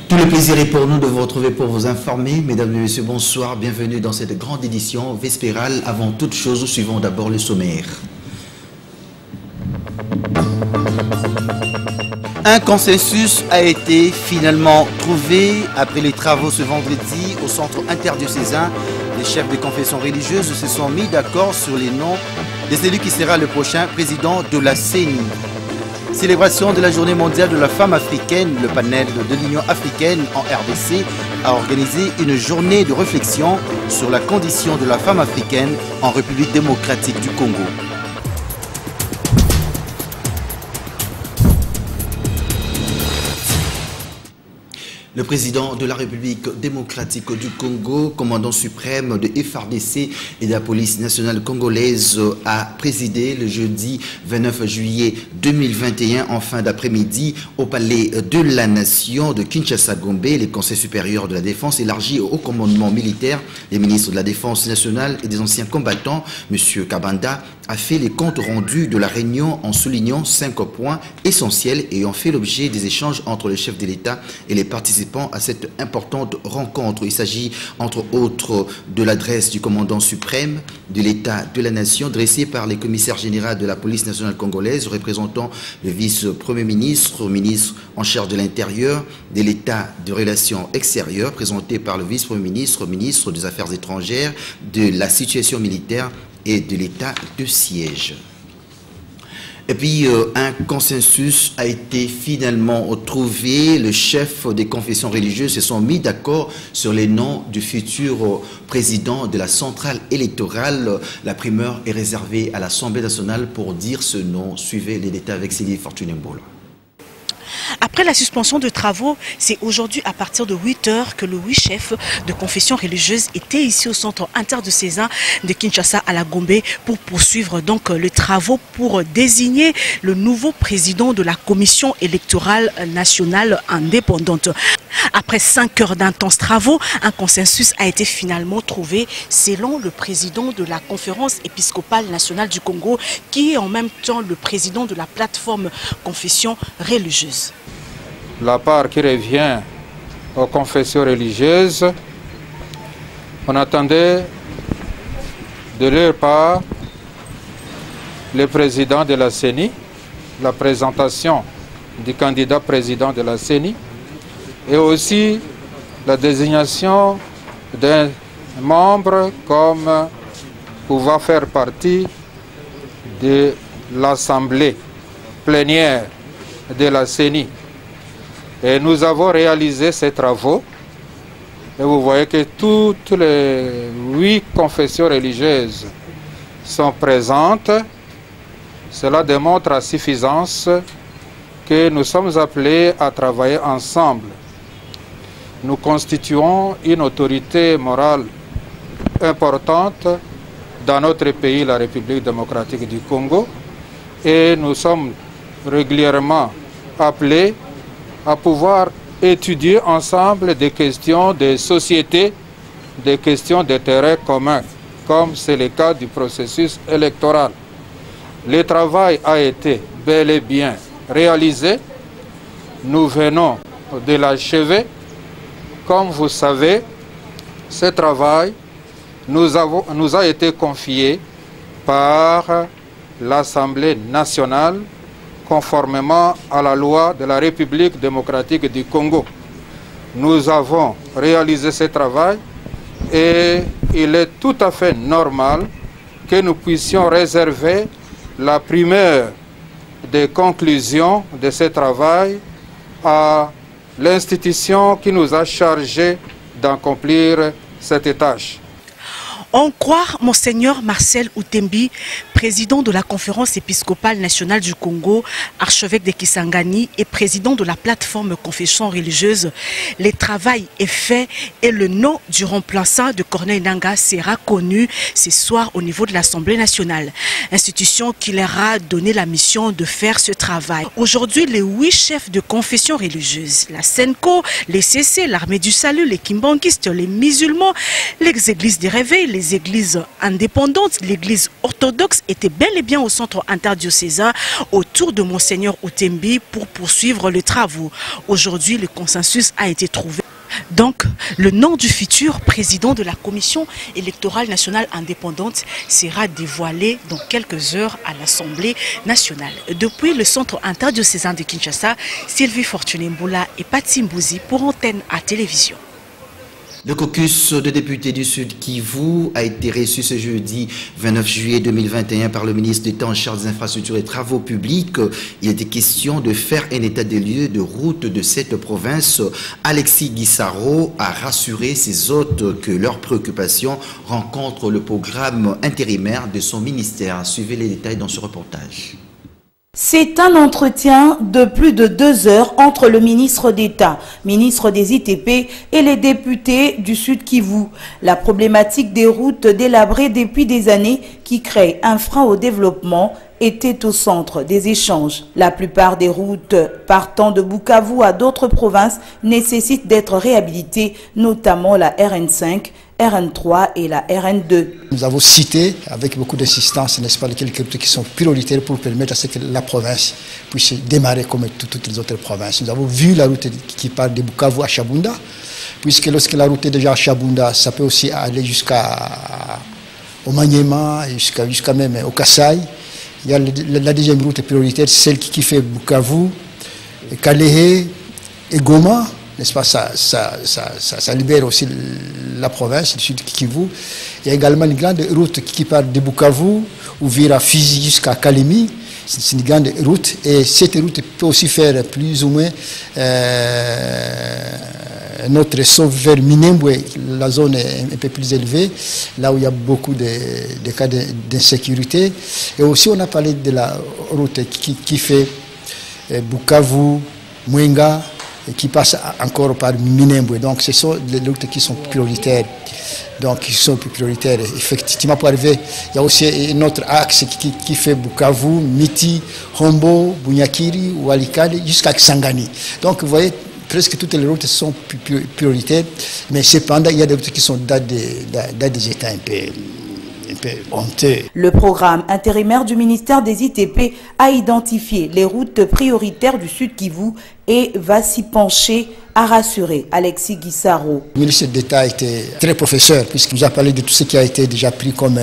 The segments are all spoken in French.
Tout le plaisir est pour nous de vous retrouver pour vous informer. Mesdames et messieurs, bonsoir. Bienvenue dans cette grande édition vespérale. Avant toute chose, suivons d'abord le sommaire. Un consensus a été finalement trouvé après les travaux ce vendredi au centre interdiocésain. Les chefs des confessions religieuses se sont mis d'accord sur les noms des élus qui sera le prochain président de la CENI. Célébration de la journée mondiale de la femme africaine, le panel de l'Union africaine en RDC a organisé une journée de réflexion sur la condition de la femme africaine en République démocratique du Congo. Le président de la République démocratique du Congo, commandant suprême de FARDC et de la police nationale congolaise, a présidé le jeudi 29 juillet 2021 en fin d'après-midi au palais de la Nation de Kinshasa-Gombe. Les conseils supérieurs de la défense élargis au commandement militaire, les ministres de la défense nationale et des anciens combattants, M. Kabanda, a fait les comptes rendus de la réunion en soulignant 5 points essentiels ayant fait l'objet des échanges entre les chefs de l'État et les participants à cette importante rencontre. Il s'agit entre autres de l'adresse du commandant suprême de l'État de la Nation dressée par les commissaires généraux de la police nationale congolaise représentant le vice-premier ministre, ministre en charge de l'Intérieur, de l'État de relations extérieures, présenté par le vice-premier ministre, ministre des Affaires étrangères, de la situation militaire et de l'état de siège. Et puis, un consensus a été finalement trouvé. Le chef des confessions religieuses se sont mis d'accord sur les noms du futur président de la centrale électorale. La primeur est réservée à l'Assemblée nationale pour dire ce nom. Suivez les détails avec Céline Fortuné Mbola. Après la suspension de travaux, c'est aujourd'hui à partir de 8 h que le 8 chefs de confession religieuse étaient ici au centre interdiocésain de Kinshasa à la Gombe pour poursuivre donc les travaux pour désigner le nouveau président de la commission électorale nationale indépendante. Après 5 heures d'intenses travaux, un consensus a été finalement trouvé selon le président de la conférence épiscopale nationale du Congo qui est en même temps le président de la plateforme confession religieuse. La part qui revient aux confessions religieuses, on attendait de leur part le président de la CENI, la présentation du candidat président de la CENI et aussi la désignation d'un membre comme pouvant faire partie de l'Assemblée plénière de la CENI. Et nous avons réalisé ces travaux et vous voyez que toutes les 8 confessions religieuses sont présentes. Cela démontre à suffisance que nous sommes appelés à travailler ensemble. Nous constituons une autorité morale importante dans notre pays, la République démocratique du Congo, et nous sommes régulièrement appelés à pouvoir étudier ensemble des questions de société, des questions d'intérêt commun, comme c'est le cas du processus électoral. Le travail a été bel et bien réalisé. Nous venons de l'achever. Comme vous savez, ce travail nous a été confié par l'Assemblée nationale conformément à la loi de la République démocratique du Congo. Nous avons réalisé ce travail et il est tout à fait normal que nous puissions réserver la primeur des conclusions de ce travail à l'institution qui nous a chargés d'accomplir cette tâche. On croit Monseigneur Marcel Outembi, président de la Conférence épiscopale nationale du Congo, archevêque de Kisangani et président de la plateforme Confession religieuse. Le travail est fait et le nom du remplaçant de Corneille Nangaa sera connu ce soir au niveau de l'Assemblée nationale, institution qui leur a donné la mission de faire ce travail. Aujourd'hui, les 8 chefs de confession religieuse, la Senko, les CC, l'Armée du Salut, les Kimbanguistes, les musulmans, les églises des réveils, les églises indépendantes, l'église orthodoxe étaient bel et bien au centre interdiocésain autour de Monseigneur Outembi pour poursuivre les travaux. Aujourd'hui, le consensus a été trouvé. Donc, le nom du futur président de la Commission électorale nationale indépendante sera dévoilé dans quelques heures à l'Assemblée nationale. Depuis le centre interdiocésain de Kinshasa, Sylvie Fortuné Mboula et Paty Mbouzi pour Antenne à télévision. Le caucus de députés du Sud Kivu a été reçu ce jeudi 29 juillet 2021 par le ministre d'État en charge des infrastructures et travaux publics. Il était question de faire un état des lieux de route de cette province. Alexis Guissaro a rassuré ses hôtes que leurs préoccupations rencontrent le programme intérimaire de son ministère. Suivez les détails dans ce reportage. C'est un entretien de plus de 2 heures entre le ministre d'État, ministre des ITP et les députés du Sud Kivu. La problématique des routes délabrées depuis des années qui créent un frein au développement était au centre des échanges. La plupart des routes partant de Bukavu à d'autres provinces nécessitent d'être réhabilitées, notamment la RN5, RN3 et la RN2. Nous avons cité avec beaucoup d'insistance, n'est-ce pas, quelques routes qui sont prioritaires pour permettre à ce que la province puisse démarrer comme toutes les autres provinces. Nous avons vu la route qui part de Bukavu à Chabunda, puisque lorsque la route est déjà à Chabunda, ça peut aussi aller jusqu'au Maniema, jusqu'à même au Kassai. Il y a la deuxième route prioritaire, celle qui fait Bukavu, Kalehe et Goma. N'est-ce pas, ça libère aussi la province du Sud Kivu. Il y a également une grande route qui part de Bukavu, ou vira Fizi jusqu'à Kalemi. C'est une grande route et cette route peut aussi faire plus ou moins notre saut vers Minembwe. La zone est un peu plus élevée, là où il y a beaucoup de cas d'insécurité. Et aussi on a parlé de la route qui fait Bukavu, Mwenga, qui passe encore par Minembwe. Donc ce sont les routes qui sont prioritaires. Donc qui sont prioritaires. Effectivement, pour arriver, il y a aussi un autre axe qui fait Bukavu, Miti, Hombo, Bunyakiri, Walikale, jusqu'à Kisangani. Donc vous voyez, presque toutes les routes sont prioritaires, mais cependant il y a des routes qui sont dans des états un peu honteux. Le programme intérimaire du ministère des ITP a identifié les routes prioritaires du Sud Kivu et va s'y pencher, a rassuré Alexis Guissaro. Le ministre d'État était très professeur puisqu'il nous a parlé de tout ce qui a été déjà pris comme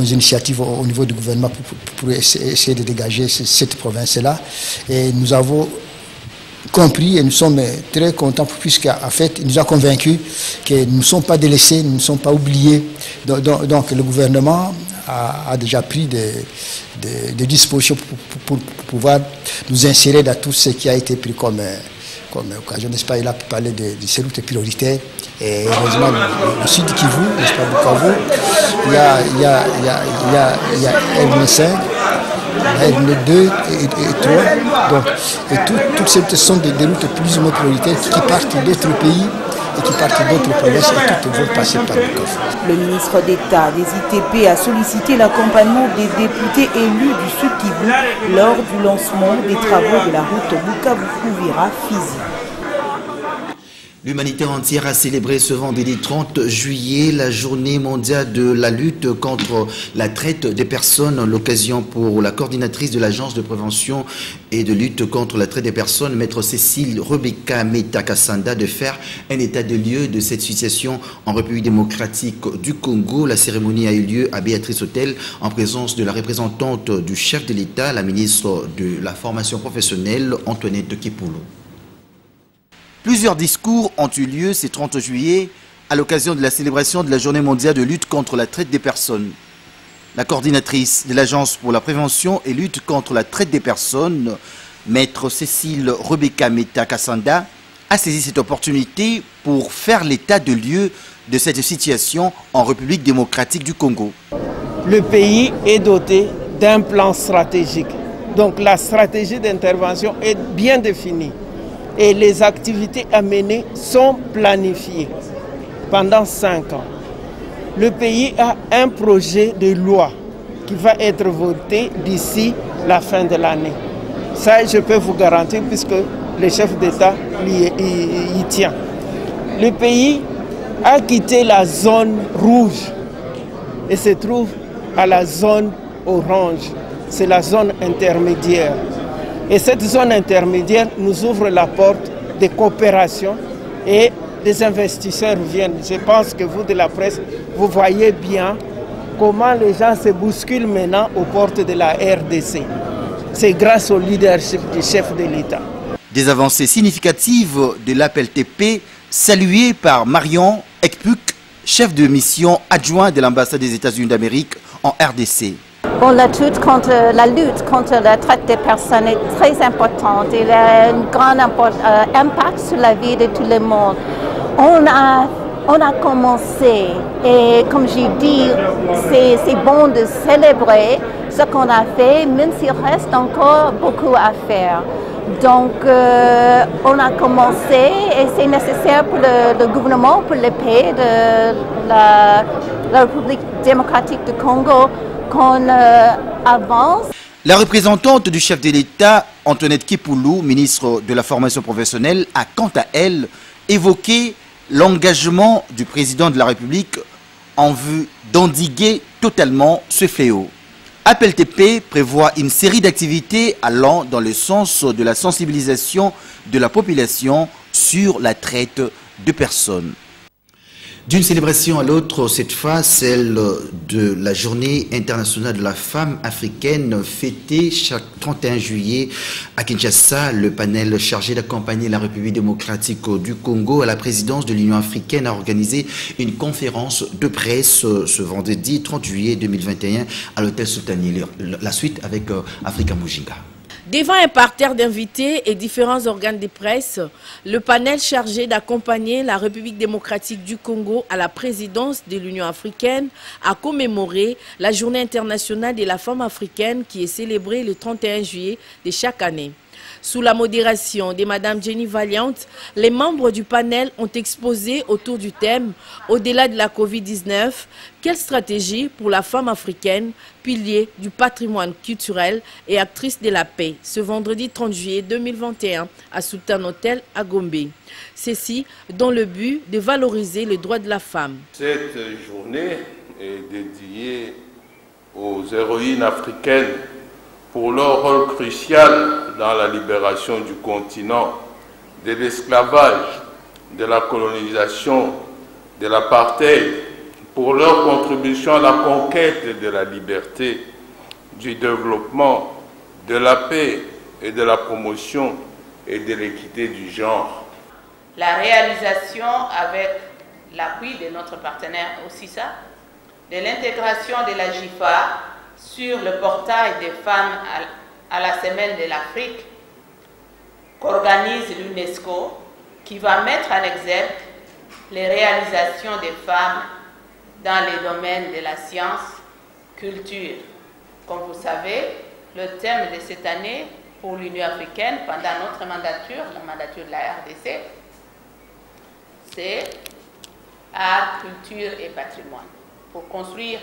initiative au niveau du gouvernement pour essayer de dégager cette province-là. Et nous avons compris et nous sommes très contents puisqu'en fait il nous a convaincus que nous ne sommes pas délaissés, nous ne sommes pas oubliés. Donc le gouvernement a déjà pris des dispositions pour pouvoir nous insérer dans tout ce qui a été pris comme occasion, n'est-ce pas. Il a parlé de ces routes prioritaires et heureusement le Sud Kivu, n'est-ce pas, Bukavu, il y a RN5, RN2 et 3, donc, et toutes ces routes sont des routes plus ou moins prioritaires qui partent d'autres pays et qui partent d'autres provinces et toutes vont passer par Bukavu. Le ministre d'État des ITP a sollicité l'accompagnement des députés élus du Sud Kivu lors du lancement des travaux de la route Bukavu-Kouvira-Fizi. L'humanité entière a célébré ce vendredi 30 juillet la journée mondiale de la lutte contre la traite des personnes. L'occasion pour la coordinatrice de l'agence de prévention et de lutte contre la traite des personnes, maître Cécile Rebecca Meta-Kassanda, de faire un état de lieu de cette situation en République démocratique du Congo. La cérémonie a eu lieu à Béatrice Hôtel en présence de la représentante du chef de l'État, la ministre de la formation professionnelle, Antoinette Kipulu. Plusieurs discours ont eu lieu ce 30 juillet à l'occasion de la célébration de la journée mondiale de lutte contre la traite des personnes. La coordinatrice de l'Agence pour la prévention et lutte contre la traite des personnes, maître Cécile Rebecca Meta-Kassanda, a saisi cette opportunité pour faire l'état de lieu de cette situation en République démocratique du Congo. Le pays est doté d'un plan stratégique. Donc la stratégie d'intervention est bien définie et les activités à mener sont planifiées pendant 5 ans. Le pays a un projet de loi qui va être voté d'ici la fin de l'année. Ça, je peux vous garantir puisque le chef d'État y tient. Le pays a quitté la zone rouge et se trouve à la zone orange. C'est la zone intermédiaire. Et cette zone intermédiaire nous ouvre la porte des coopérations et des investisseurs viennent. Je pense que vous de la presse, vous voyez bien comment les gens se bousculent maintenant aux portes de la RDC. C'est grâce au leadership du chef de l'État. Des avancées significatives de l'APLTP saluées par Marion Ekpuk, chef de mission adjoint de l'ambassade des États-Unis d'Amérique en RDC. Bon, la lutte contre la traite des personnes est très importante. Il a un grand impact sur la vie de tout le monde. On a commencé et comme j'ai dit, c'est bon de célébrer ce qu'on a fait, même s'il reste encore beaucoup à faire. Donc, on a commencé et c'est nécessaire pour le gouvernement, pour le pays de la République démocratique du Congo qu'on avance. La représentante du chef de l'État, Antoinette Kipoulou, ministre de la formation professionnelle, a quant à elle évoqué l'engagement du président de la République en vue d'endiguer totalement ce fléau. APLTP prévoit une série d'activités allant dans le sens de la sensibilisation de la population sur la traite de personnes. D'une célébration à l'autre, cette fois celle de la Journée internationale de la femme africaine fêtée chaque 31 juillet à Kinshasa. Le panel chargé d'accompagner la République démocratique du Congo à la présidence de l'Union africaine a organisé une conférence de presse ce vendredi 30 juillet 2021 à l'hôtel Soutani. La suite avec Africa Mujinga. Devant un parterre d'invités et différents organes de presse, le panel chargé d'accompagner la République démocratique du Congo à la présidence de l'Union africaine a commémoré la Journée internationale de la femme africaine qui est célébrée le 31 juillet de chaque année. Sous la modération de Mme Jenny Valiant, les membres du panel ont exposé autour du thème « Au-delà de la Covid-19, quelle stratégie pour la femme africaine, pilier du patrimoine culturel et actrice de la paix ?» ce vendredi 30 juillet 2021 à Sultan Hotel à Gombe. Ceci dans le but de valoriser les droits de la femme. Cette journée est dédiée aux héroïnes africaines pour leur rôle crucial dans la libération du continent, de l'esclavage, de la colonisation, de l'apartheid, pour leur contribution à la conquête de la liberté, du développement, de la paix et de la promotion et de l'équité du genre. La réalisation avec l'appui de notre partenaire OCISA, de l'intégration de la JIFA sur le portail des femmes à la Semaine de l'Afrique qu'organise l'UNESCO, qui va mettre en exergue les réalisations des femmes dans les domaines de la science, culture. Comme vous savez, le thème de cette année pour l'Union africaine pendant notre mandature, la mandature de la RDC, c'est art, culture et patrimoine pour construire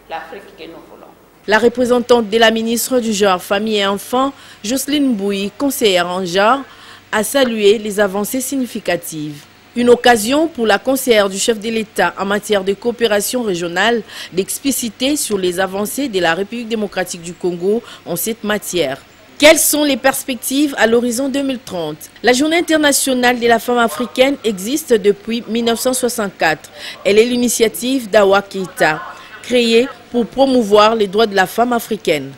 l'Afrique que nous voulons. La représentante de la ministre du Genre, Famille et Enfants, Jocelyne Bouy, conseillère en genre, a salué les avancées significatives. Une occasion pour la conseillère du chef de l'État en matière de coopération régionale d'expliciter sur les avancées de la République démocratique du Congo en cette matière. Quelles sont les perspectives à l'horizon 2030? La Journée internationale de la femme africaine existe depuis 1964. Elle est l'initiative d'Awa Keïta, créée pour promouvoir les droits de la femme africaine.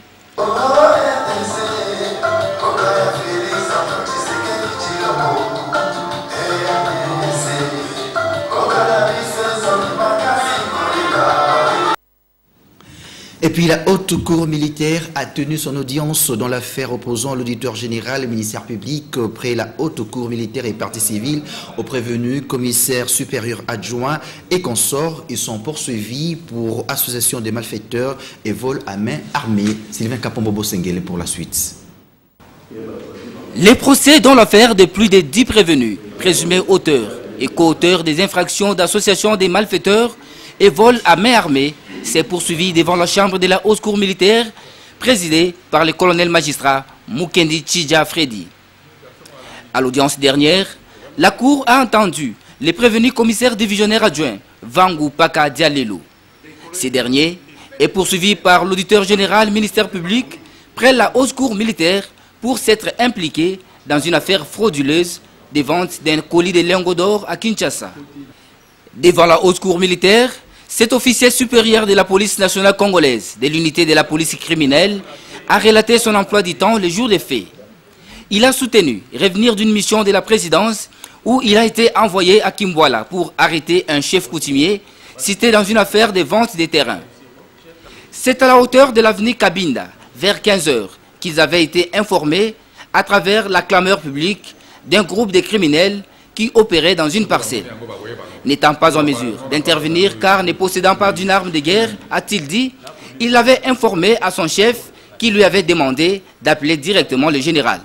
Et puis la haute cour militaire a tenu son audience dans l'affaire opposant l'auditeur général, le ministère public, près la haute cour militaire et partie civile, aux prévenus, commissaires supérieurs adjoints et consorts. Ils sont poursuivis pour association des malfaiteurs et vol à main armée. Sylvain Kapombobo Sengele pour la suite. Les procès dans l'affaire de plus de 10 prévenus, présumés auteurs et co-auteurs des infractions d'association des malfaiteurs et vol à main armée, s'est poursuivi devant la chambre de la haute cour militaire, présidée par le colonel magistrat Mukendi Chidja Freddy. À l'audience dernière, la cour a entendu les prévenus commissaires divisionnaires adjoints Vangu Paka Dialelo. Ces derniers est poursuivi par l'auditeur général ministère public près la haute cour militaire pour s'être impliqué dans une affaire frauduleuse de vente d'un colis de lingots d'or à Kinshasa. Devant la haute cour militaire, cet officier supérieur de la police nationale congolaise, de l'unité de la police criminelle, a relaté son emploi du temps le jour des faits. Il a soutenu revenir d'une mission de la présidence où il a été envoyé à Kimbwala pour arrêter un chef coutumier cité dans une affaire de vente des terrains. C'est à la hauteur de l'avenue Kabinda, vers 15 h, qu'ils avaient été informés à travers la clameur publique d'un groupe de criminels qui opérait dans une parcelle. N'étant pas en mesure d'intervenir car ne possédant pas d'une arme de guerre, a-t-il dit, il avait informé à son chef qui lui avait demandé d'appeler directement le général.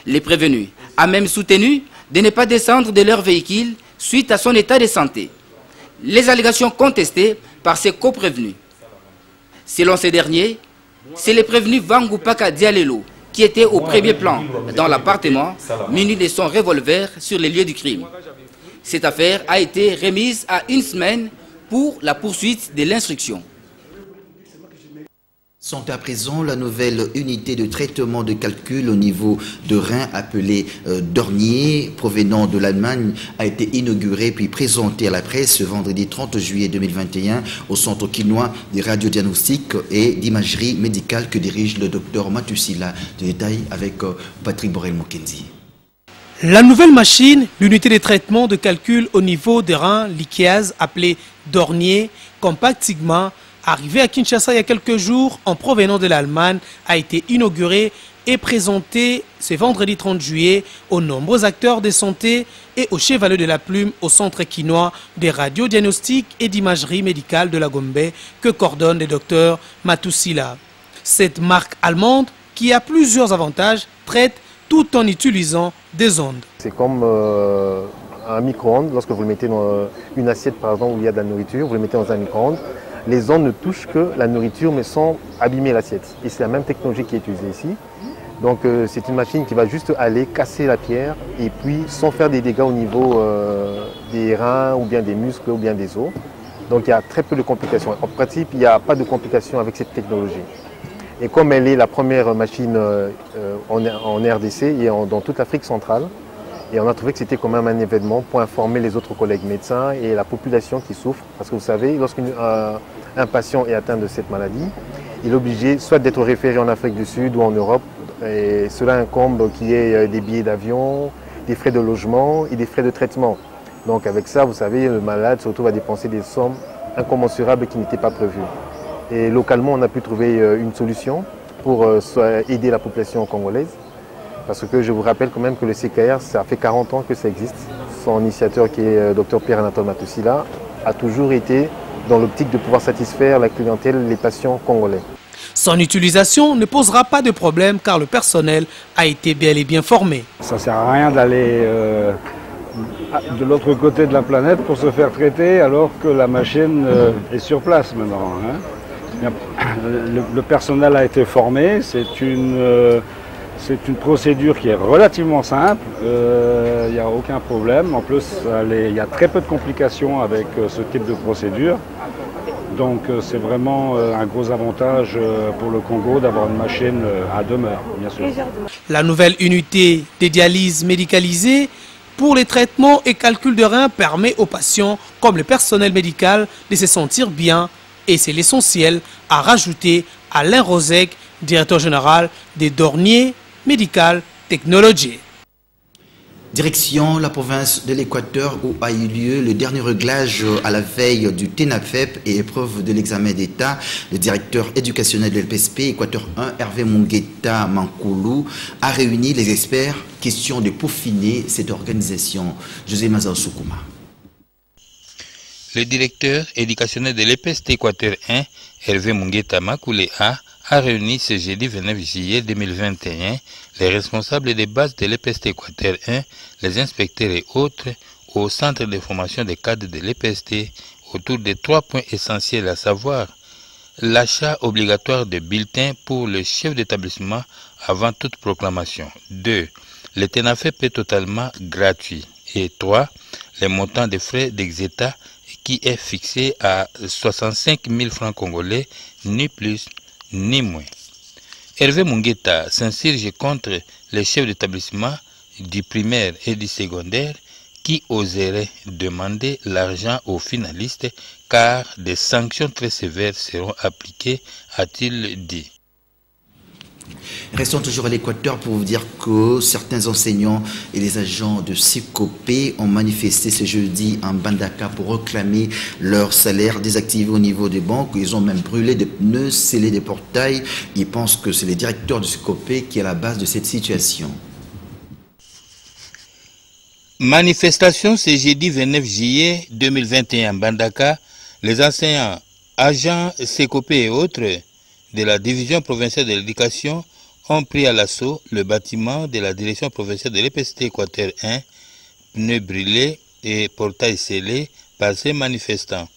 Les prévenus a même soutenu de ne pas descendre de leur véhicule suite à son état de santé. Les allégations contestées par ses coprévenus. Selon ces derniers, c'est le prévenu Vangu Paka Dialelo qui était au premier plan dans l'appartement, muni de son revolver sur les lieux du crime. Cette affaire a été remise à une semaine pour la poursuite de l'instruction. Sont à présent la nouvelle unité de traitement de calcul au niveau de Rhin appelée Dornier, provenant de l'Allemagne, a été inaugurée puis présentée à la presse ce vendredi 30 juillet 2021 au centre quinois de radiodiagnostic et d'imagerie médicale que dirige le docteur Matusila. De détails avec Patrick Borel-Mokenzi. La nouvelle machine, l'unité de traitement de calcul au niveau de Rhin, l'IKEAS, appelée Dornier, Compact Sigma, arrivée à Kinshasa il y a quelques jours en provenance de l'Allemagne, a été inaugurée et présentée ce vendredi 30 juillet aux nombreux acteurs de santé et aux chevaliers de la plume au centre quinois des radiodiagnostics et d'imagerie médicale de la Gombe que coordonne le docteur Matusila. Cette marque allemande, qui a plusieurs avantages, traite tout en utilisant des ondes. C'est comme un micro-ondes. Lorsque vous le mettez dans une assiette par exemple où il y a de la nourriture, vous le mettez dans un micro-ondes. Les ondes ne touchent que la nourriture mais sans abîmer l'assiette. Et c'est la même technologie qui est utilisée ici. Donc c'est une machine qui va juste aller casser la pierre et puis sans faire des dégâts au niveau des reins ou bien des muscles ou bien des os. Donc il y a très peu de complications. En principe, il n'y a pas de complications avec cette technologie. Et comme elle est la première machine en RDC et dans toute l'Afrique centrale, et on a trouvé que c'était quand même un événement pour informer les autres collègues médecins et la population qui souffre. Parce que vous savez, lorsqu'un patient est atteint de cette maladie, il est obligé soit d'être référé en Afrique du Sud ou en Europe. Et cela incombe qu'il y ait des billets d'avion, des frais de logement et des frais de traitement. Donc avec ça, vous savez, le malade se retrouve à dépenser des sommes incommensurables qui n'étaient pas prévues. Et localement, on a pu trouver une solution pour aider la population congolaise. Parce que je vous rappelle quand même que le CKR, ça fait 40 ans que ça existe. Son initiateur, qui est Dr Pierre-Anatole Matusila, a toujours été dans l'optique de pouvoir satisfaire la clientèle, les patients congolais. Son utilisation ne posera pas de problème car le personnel a été bel et bien formé. Ça ne sert à rien d'aller de l'autre côté de la planète pour se faire traiter alors que la machine est sur place maintenant. Hein. Le personnel a été formé, c'est une procédure qui est relativement simple, il n'y a aucun problème. En plus, il y a très peu de complications avec ce type de procédure. Donc c'est vraiment un gros avantage pour le Congo d'avoir une machine à demeure, bien sûr. La nouvelle unité de dialyse médicalisée pour les traitements et calculs de reins permet aux patients, comme le personnel médical, de se sentir bien. Et c'est l'essentiel, à rajouter Alain Rosec, directeur général des Dornier Medical Technology. Direction la province de l'Équateur où a eu lieu le dernier réglage à la veille du TENAFEP et épreuve de l'examen d'État. Le directeur éducationnel de l'EPSP Équateur 1, Hervé Mungueta Mankoulou, a réuni les experts question de peaufiner cette organisation. José Mazao Soukouma. Le directeur éducationnel de l'EPSP Équateur 1, Hervé Mungueta Mankoulou, a réuni ce jeudi 29 juillet 2021 les responsables des bases de l'EPST Équateur 1, les inspecteurs et autres au centre de formation des cadres de l'EPST autour de 3 points essentiels, à savoir l'achat obligatoire de bulletins pour le chef d'établissement avant toute proclamation. 2. Le TENAFEP est totalement gratuit. Et 3. Le montant des frais d'exéta qui est fixé à 65 000 francs congolais, ni plus ni moins. Hervé Mungueta s'insurge contre les chefs d'établissement du primaire et du secondaire qui oseraient demander l'argent aux finalistes car des sanctions très sévères seront appliquées, a-t-il dit. Restons toujours à l'Équateur pour vous dire que certains enseignants et les agents de SECOPE ont manifesté ce jeudi en Bandaka pour réclamer leur salaire désactivé au niveau des banques. Ils ont même brûlé des pneus, scellé des portails. Ils pensent que c'est le directeur de SECOPE qui est à la base de cette situation. Manifestation ce jeudi 29 juillet 2021 Bandaka. Les enseignants, agents SECOPE et autres de la division provinciale de l'éducation ont pris à l'assaut le bâtiment de la direction provinciale de l'EPST Équateur 1, pneus brûlés et portails scellés par ces manifestants.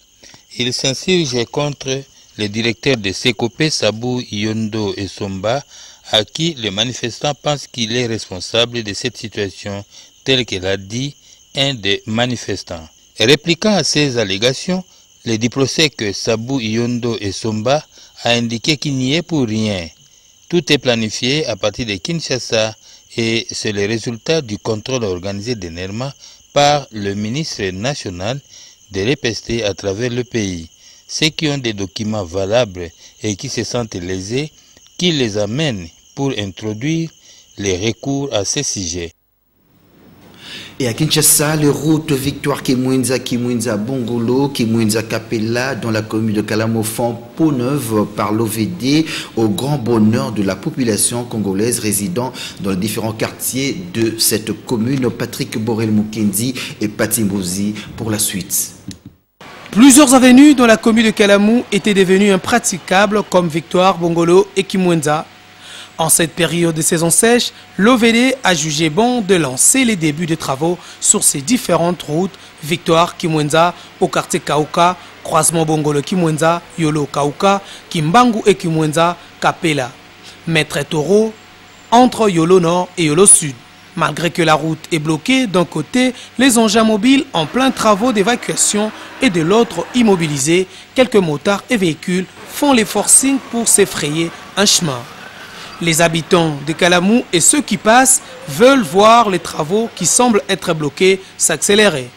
Ils s'insurgent contre le directeur de SECOPE, Sabou Yondo et Somba, à qui les manifestants pensent qu'il est responsable de cette situation, telle qu'elle a dit un des manifestants. Répliquant à ces allégations, le diplosec Sabou Yondo et Somba a indiqué qu'il n'y est pour rien. Tout est planifié à partir de Kinshasa et c'est le résultat du contrôle organisé d'énervement par le ministre national de l'EPST à travers le pays. Ceux qui ont des documents valables et qui se sentent lésés, qui les amènent pour introduire les recours à ces sujets. Et à Kinshasa, les routes Victoire Kimwenza Bongolo, Kimwenza Kapela, dans la commune de Kalamo font peau neuve par l'OVD au grand bonheur de la population congolaise résidant dans les différents quartiers de cette commune. Patrick Borel Mukendi et Patimbozi pour la suite. Plusieurs avenues dans la commune de Kalamou étaient devenues impraticables comme Victoire, Bongolo et Kimwenza. En cette période de saison sèche, l'OVD a jugé bon de lancer les débuts de travaux sur ces différentes routes. Victoire Kimwenza au quartier Kauka, croisement Bongolo Kimwenza, Yolo Kauka, Kimbangu et Kimwenza, Kapela. Maître Toro entre Yolo Nord et Yolo Sud. Malgré que la route est bloquée d'un côté, les engins mobiles en plein travaux d'évacuation et de l'autre immobilisés, quelques motards et véhicules font les forcings pour s'effrayer un chemin. Les habitants de Kalamou et ceux qui passent veulent voir les travaux qui semblent être bloqués s'accélérer.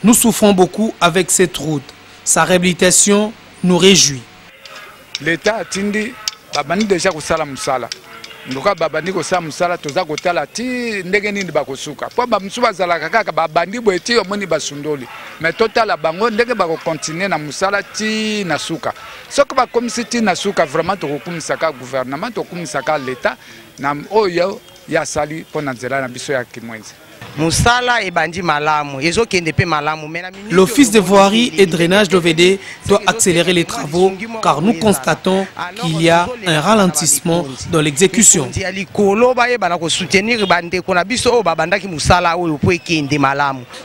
Nous souffrons beaucoup avec cette route. Sa réhabilitation nous réjouit. L'État a dit déjà ndoka babandi ko sa musala toza kotala ti ndenge nini bakosuka po bamsuba zalaka kaka babandi boeti omoni basundoli mais totala bango ndenge bako continuer na musala ti nasuka soko ba komisi ti nasuka vraiment to kokumisa ka gouvernement to kokumisa ka l'État na oyo ya sali pona nzela na biso ya Kimwenza. L'Office de voirie et drainage d'OVD doit accélérer les travaux car nous constatons qu'il y a un ralentissement dans l'exécution.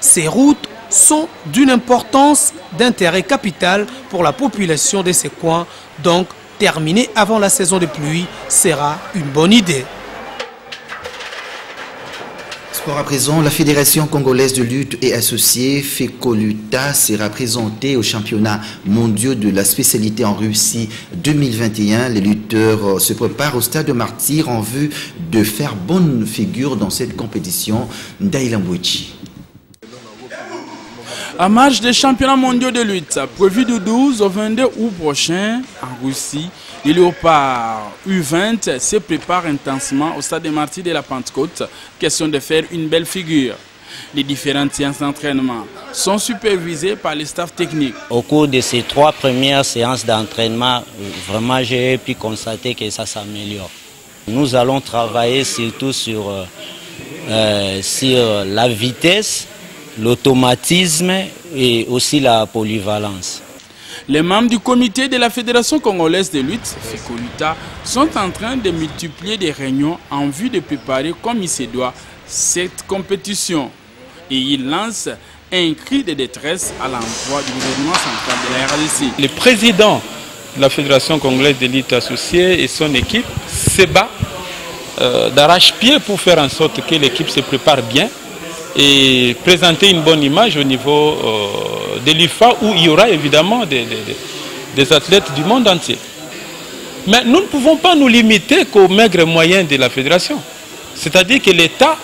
Ces routes sont d'une importance d'intérêt capital pour la population de ces coins, donc terminer avant la saison de pluie sera une bonne idée. Sport à présent, la Fédération congolaise de lutte et associée FECOLUTA sera présentée au championnat mondial de la spécialité en Russie 2021. Les lutteurs se préparent au stade de Martyr en vue de faire bonne figure dans cette compétition. Ndaïla Mbouchi. En marge des championnats mondiaux de lutte, prévu du 12 au 22 août prochain en Russie, les léopards U20 se préparent intensément au stade des Martyrs de la Pentecôte, question de faire une belle figure. Les différentes séances d'entraînement sont supervisées par les staffs techniques. Au cours de ces 3 premières séances d'entraînement, vraiment j'ai pu constater que ça s'améliore. Nous allons travailler surtout sur la vitesse, l'automatisme et aussi la polyvalence. Les membres du comité de la Fédération congolaise de lutte, FECOLUTA, sont en train de multiplier des réunions en vue de préparer comme il se doit cette compétition. Et ils lancent un cri de détresse à l'endroit du gouvernement central de la RDC. Le président de la Fédération congolaise de lutte associée et son équipe se bat d'arrache-pied pour faire en sorte que l'équipe se prépare bien et présenter une bonne image au niveau de l'IFA où il y aura évidemment des athlètes du monde entier. Mais nous ne pouvons pas nous limiter qu'aux maigres moyens de la fédération. C'est-à-dire que l'État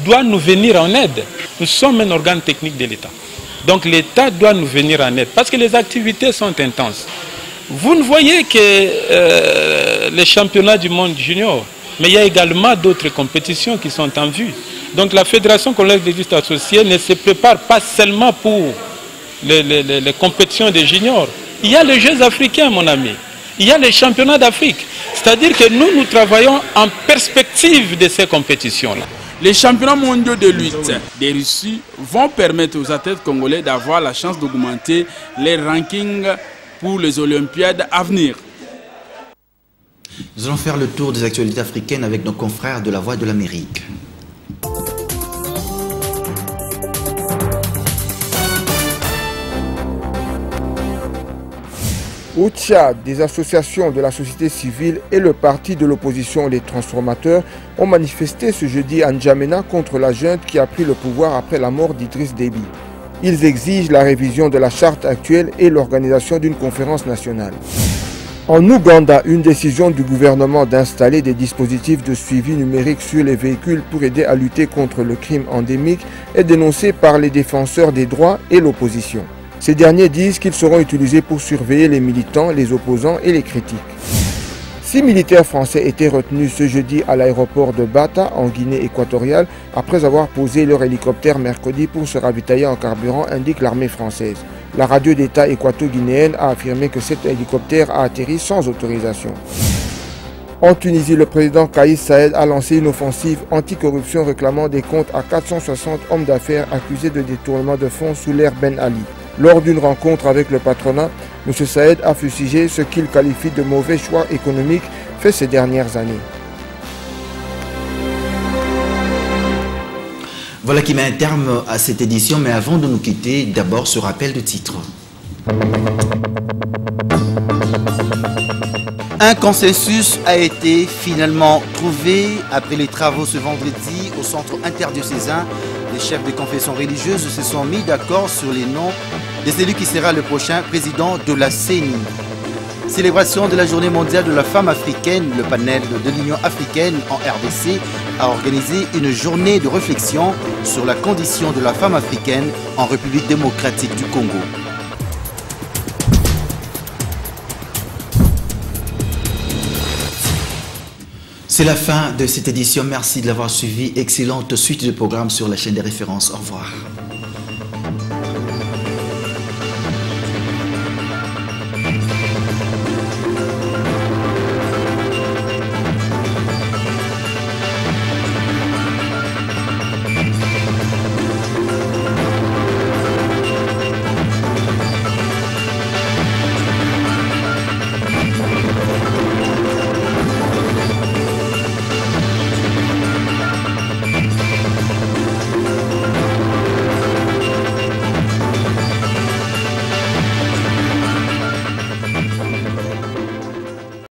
doit nous venir en aide. Nous sommes un organe technique de l'État. Donc l'État doit nous venir en aide parce que les activités sont intenses. Vous ne voyez que les championnats du monde junior, mais il y a également d'autres compétitions qui sont en vue. Donc la Fédération congolaise de lutte associée ne se prépare pas seulement pour les compétitions des juniors. Il y a les Jeux africains, mon ami. Il y a les championnats d'Afrique. C'est-à-dire que nous travaillons en perspective de ces compétitions-là. Les championnats mondiaux de lutte des Russes vont permettre aux athlètes congolais d'avoir la chance d'augmenter les rankings pour les Olympiades à venir. Nous allons faire le tour des actualités africaines avec nos confrères de la Voix de l'Amérique. Au Tchad, des associations de la société civile et le parti de l'opposition Les Transformateurs ont manifesté ce jeudi à N'Djamena contre la junte qui a pris le pouvoir après la mort d'Idriss Déby. Ils exigent la révision de la charte actuelle et l'organisation d'une conférence nationale. En Ouganda, une décision du gouvernement d'installer des dispositifs de suivi numérique sur les véhicules pour aider à lutter contre le crime endémique est dénoncée par les défenseurs des droits et l'opposition. Ces derniers disent qu'ils seront utilisés pour surveiller les militants, les opposants et les critiques. 6 militaires français étaient retenus ce jeudi à l'aéroport de Bata, en Guinée équatoriale, après avoir posé leur hélicoptère mercredi pour se ravitailler en carburant, indique l'armée française. La radio d'État équato-guinéenne a affirmé que cet hélicoptère a atterri sans autorisation. En Tunisie, le président Kais Saied a lancé une offensive anticorruption réclamant des comptes à 460 hommes d'affaires accusés de détournement de fonds sous l'ère Ben Ali. Lors d'une rencontre avec le patronat, M. Saïd a fustigé ce qu'il qualifie de mauvais choix économiques faits ces dernières années. Voilà qui met un terme à cette édition, mais avant de nous quitter, d'abord ce rappel de titre. Un consensus a été finalement trouvé après les travaux ce vendredi au centre interdiocésain. Les chefs des confessions religieuses se sont mis d'accord sur les noms des élus qui sera le prochain président de la CENI. Célébration de la journée mondiale de la femme africaine, le panel de l'Union africaine en RDC a organisé une journée de réflexion sur la condition de la femme africaine en République démocratique du Congo. C'est la fin de cette édition. Merci de l'avoir suivi. Excellente suite de programme sur la chaîne des références. Au revoir.